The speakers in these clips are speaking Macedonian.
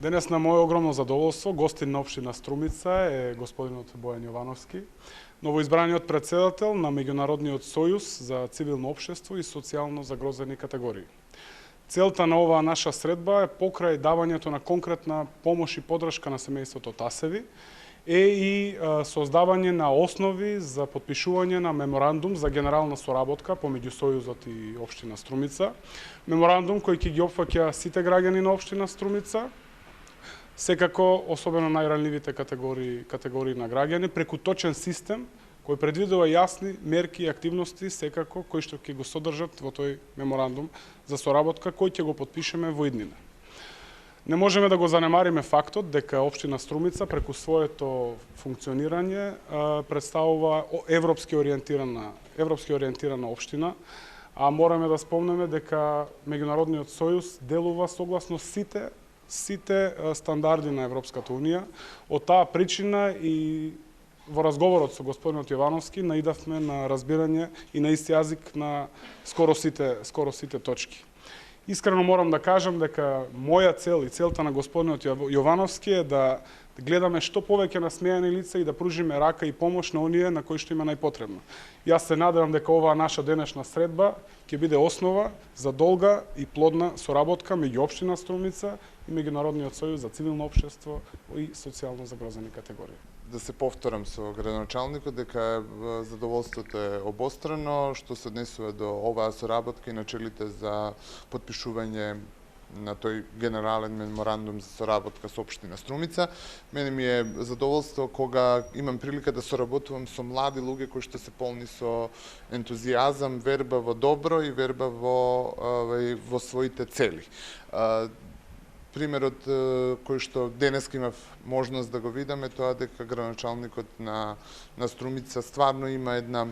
Денес на моје огромно задоволство, гостин на општина Струмица е господинот Бојан Јовановски, новоизбраниот претседател на Меѓународниот сојуз за цивилно општество и социјално загрозени категории. Целта на оваа наша средба е покрај давањето на конкретна помош и подршка на семејството Тасеви, е и создавање на основи за потпишување на меморандум за генерална соработка помеѓу Сојузот и општина Струмица. Меморандум кој ќе ги опфаќа сите граѓани на општина Струмица, секако особено најранливите категории на граѓани, преку точен систем кој предвидува јасни мерки и активности секако кои што ќе го содржат во тој меморандум за соработка кој ќе го потпишеме во иднина. Не можеме да го занемариме фактот дека општина Струмица преку своето функционирање представува европски ориентирана општина, а мораме да спомнеме дека Меѓународниот сојуз делува согласно сите стандарди на Европската унија. Од таа причина и во разговорот со господинот Јовановски наидавме на разбирање и на исти јазик на скоро сите точки. Искрено морам да кажам дека моја цел и целта на господинот Јовановски е да гледаме што повеќе насмејани лица и да пружиме рака и помош на оние на кои што има најпотребно. Јас се надевам дека оваа наша денешна средба ќе биде основа за долга и плодна соработка меѓу општина Струмица и Меѓународниот сојуз за цивилно општество и социјално загрозени категории. Да се повторам со градоначалникот дека задоволството е обострано што се однесува до оваа соработка и начелите за потпишување на тој генерален меморандум за соработка со општина Струмица. Мене ми е задоволство кога имам прилика да соработувам со млади луѓе кои што се полни со ентузијазам, верба во добро и верба во своите цели. Примерот кој што денеска имав можност да го видам е тоа дека градоначалникот на Струмица стварно има една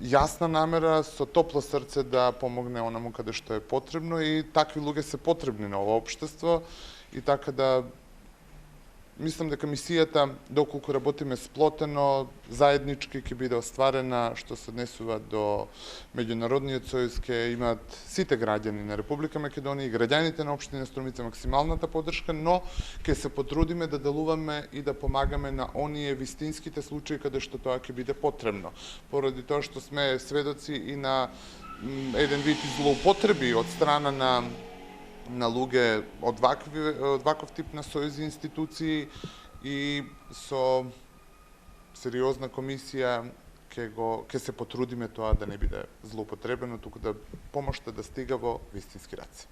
јасна намера, со топло срце да помогне онаму каде што е потребно и такви луѓе се потребни на ова општество и така да мислам дека мисијата, доколку работиме сплотено, заеднички ќе биде остварена, што се однесува до Меѓународниот сојуз, ќе имаат сите граѓани на Република Македонија и граѓаните на општина Струмица максималната поддршка, но ќе се потрудиме да делуваме и да помагаме на оние вистинските случаи каде што тоа ќе биде потребно. Поради тоа што сме сведоци и на еден вид злоупотреби од страна на луѓе од ваков тип на сојузи институции и со сериозна комисија ќе се потрудиме тоа да не биде злоупотребено, туку да помошта да стига во вистински раце.